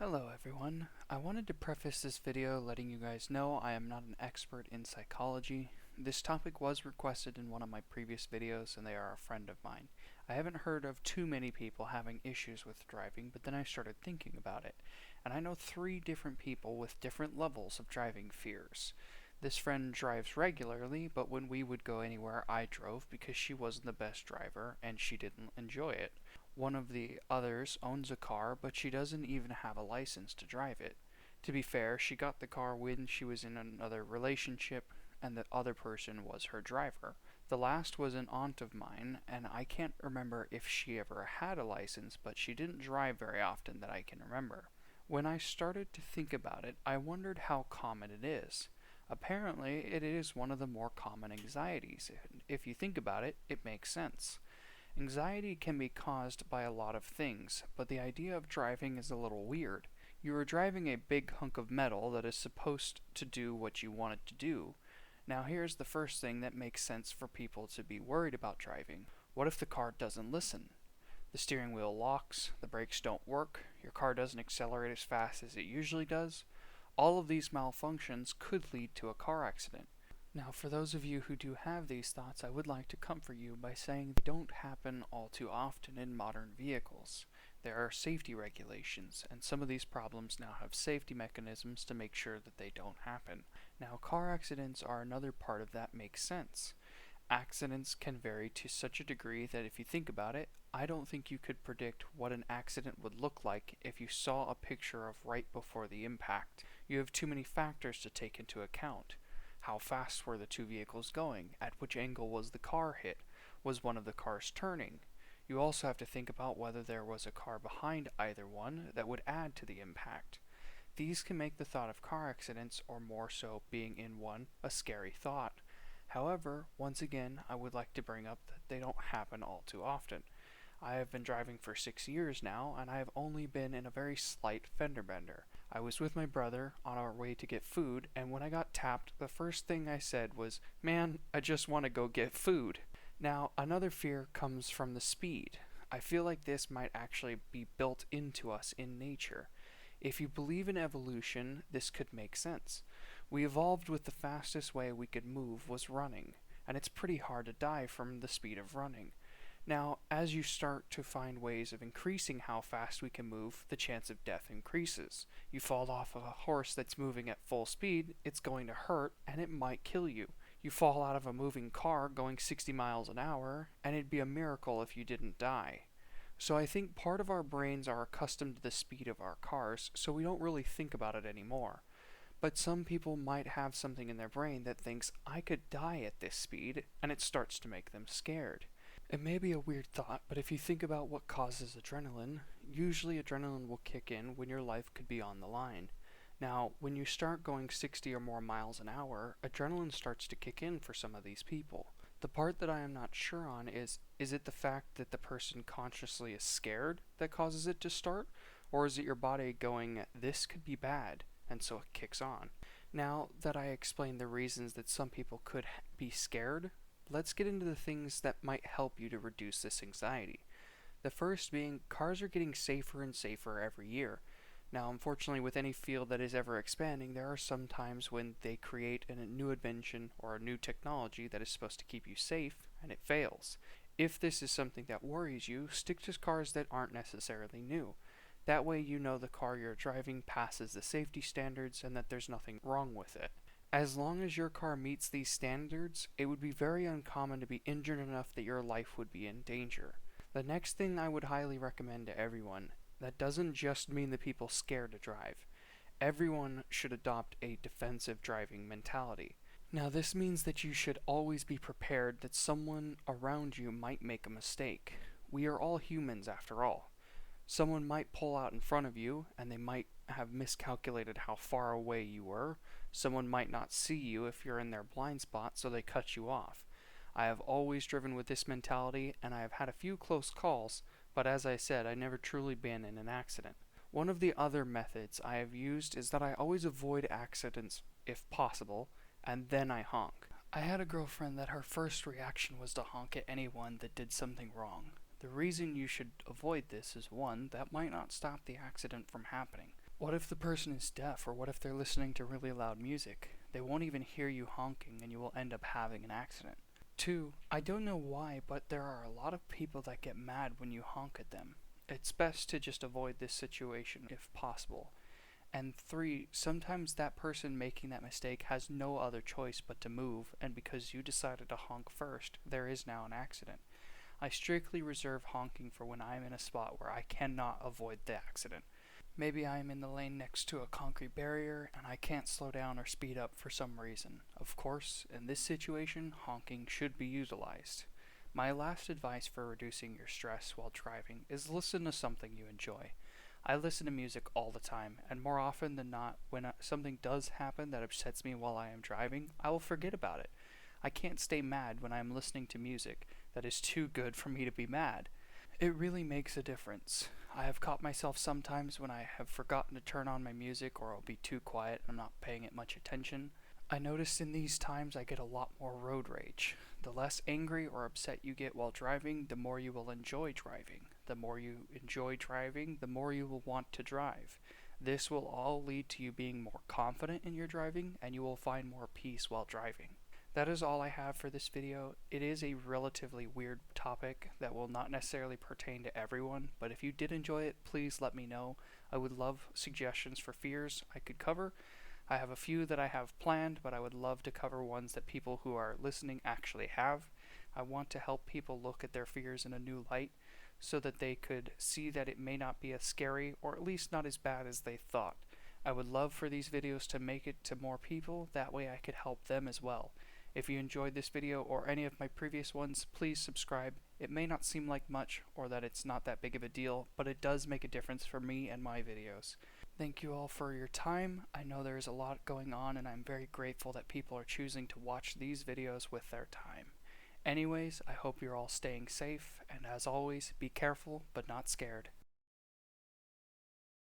Hello everyone. I wanted to preface this video letting you guys know I am not an expert in psychology. This topic was requested in one of my previous videos and they are a friend of mine. I haven't heard of too many people having issues with driving, but then I started thinking about it. And I know 3 different people with different levels of driving fears. This friend drives regularly, but when we would go anywhere I drove because she wasn't the best driver and she didn't enjoy it. One of the others owns a car, but she doesn't even have a license to drive it. To be fair, she got the car when she was in another relationship, and the other person was her driver. The last was an aunt of mine, and I can't remember if she ever had a license, but she didn't drive very often that I can remember. When I started to think about it, I wondered how common it is. Apparently, it is one of the more common anxieties. If you think about it, it makes sense. Anxiety can be caused by a lot of things, but the idea of driving is a little weird. You are driving a big hunk of metal that is supposed to do what you want it to do. Now here's the first thing that makes sense for people to be worried about driving. What if the car doesn't listen? The steering wheel locks, the brakes don't work, your car doesn't accelerate as fast as it usually does. All of these malfunctions could lead to a car accident. Now, for those of you who do have these thoughts, I would like to comfort you by saying they don't happen all too often in modern vehicles. There are safety regulations, and some of these problems now have safety mechanisms to make sure that they don't happen. Now, car accidents are another part of that makes sense. Accidents can vary to such a degree that if you think about it, I don't think you could predict what an accident would look like if you saw a picture of right before the impact. You have too many factors to take into account. How fast were the 2 vehicles going? At which angle was the car hit? Was one of the cars turning? You also have to think about whether there was a car behind either one that would add to the impact. These can make the thought of car accidents, or more so being in one, a scary thought. However, once again, I would like to bring up that they don't happen all too often. I have been driving for 6 years now, and I have only been in a very slight fender bender. I was with my brother on our way to get food, and when I got tapped, the first thing I said was, "Man, I just want to go get food." Now, another fear comes from the speed. I feel like this might actually be built into us in nature. If you believe in evolution, this could make sense. We evolved with the fastest way we could move was running, and it's pretty hard to die from the speed of running. Now, as you start to find ways of increasing how fast we can move, the chance of death increases. You fall off of a horse that's moving at full speed, it's going to hurt, and it might kill you. You fall out of a moving car going 60 miles an hour, and it'd be a miracle if you didn't die. So I think part of our brains are accustomed to the speed of our cars, so we don't really think about it anymore. But some people might have something in their brain that thinks, I could die at this speed, and it starts to make them scared. It may be a weird thought, but if you think about what causes adrenaline, usually adrenaline will kick in when your life could be on the line. Now, when you start going 60 or more miles an hour, adrenaline starts to kick in for some of these people. The part that I am not sure on is it the fact that the person consciously is scared that causes it to start? Or is it your body going, this could be bad, and so it kicks on? Now that I explained the reasons that some people could be scared, let's get into the things that might help you to reduce this anxiety. The first being, cars are getting safer and safer every year. Now, unfortunately, with any field that is ever expanding, there are some times when they create a new invention or a new technology that is supposed to keep you safe, and it fails. If this is something that worries you, stick to cars that aren't necessarily new. That way you know the car you're driving passes the safety standards and that there's nothing wrong with it. As long as your car meets these standards, it would be very uncommon to be injured enough that your life would be in danger. The next thing I would highly recommend to everyone, that doesn't just mean the people scared to drive. Everyone should adopt a defensive driving mentality. Now this means that you should always be prepared that someone around you might make a mistake. We are all humans after all. Someone might pull out in front of you, and they might have miscalculated how far away you were. Someone might not see you if you're in their blind spot, so they cut you off. I have always driven with this mentality, and I have had a few close calls, but as I said, I never truly been in an accident. One of the other methods I have used is that I always avoid accidents if possible, and then I honk. I had a girlfriend that her first reaction was to honk at anyone that did something wrong. The reason you should avoid this is, one, that might not stop the accident from happening. What if the person is deaf, or what if they're listening to really loud music? They won't even hear you honking and you will end up having an accident. 2. I don't know why, but there are a lot of people that get mad when you honk at them. It's best to just avoid this situation if possible. And 3, sometimes that person making that mistake has no other choice but to move, and because you decided to honk first, there is now an accident. I strictly reserve honking for when I am in a spot where I cannot avoid the accident. Maybe I am in the lane next to a concrete barrier and I can't slow down or speed up for some reason. Of course, in this situation, honking should be utilized. My last advice for reducing your stress while driving is listen to something you enjoy. I listen to music all the time, and more often than not, when something does happen that upsets me while I am driving, I will forget about it. I can't stay mad when I am listening to music that is too good for me to be mad. It really makes a difference. I have caught myself sometimes when I have forgotten to turn on my music or I'll be too quiet and I'm not paying it much attention. I notice in these times I get a lot more road rage. The less angry or upset you get while driving, the more you will enjoy driving. The more you enjoy driving, the more you will want to drive. This will all lead to you being more confident in your driving, and you will find more peace while driving. That is all I have for this video. It is a relatively weird topic that will not necessarily pertain to everyone, but if you did enjoy it, please let me know. I would love suggestions for fears I could cover. I have a few that I have planned, but I would love to cover ones that people who are listening actually have. I want to help people look at their fears in a new light so that they could see that it may not be as scary, or at least not as bad as they thought. I would love for these videos to make it to more people, that way I could help them as well. If you enjoyed this video or any of my previous ones, please subscribe. It may not seem like much or that it's not that big of a deal, but it does make a difference for me and my videos. Thank you all for your time. I know there's a lot going on and I'm very grateful that people are choosing to watch these videos with their time. Anyways, I hope you're all staying safe, and as always, be careful but not scared.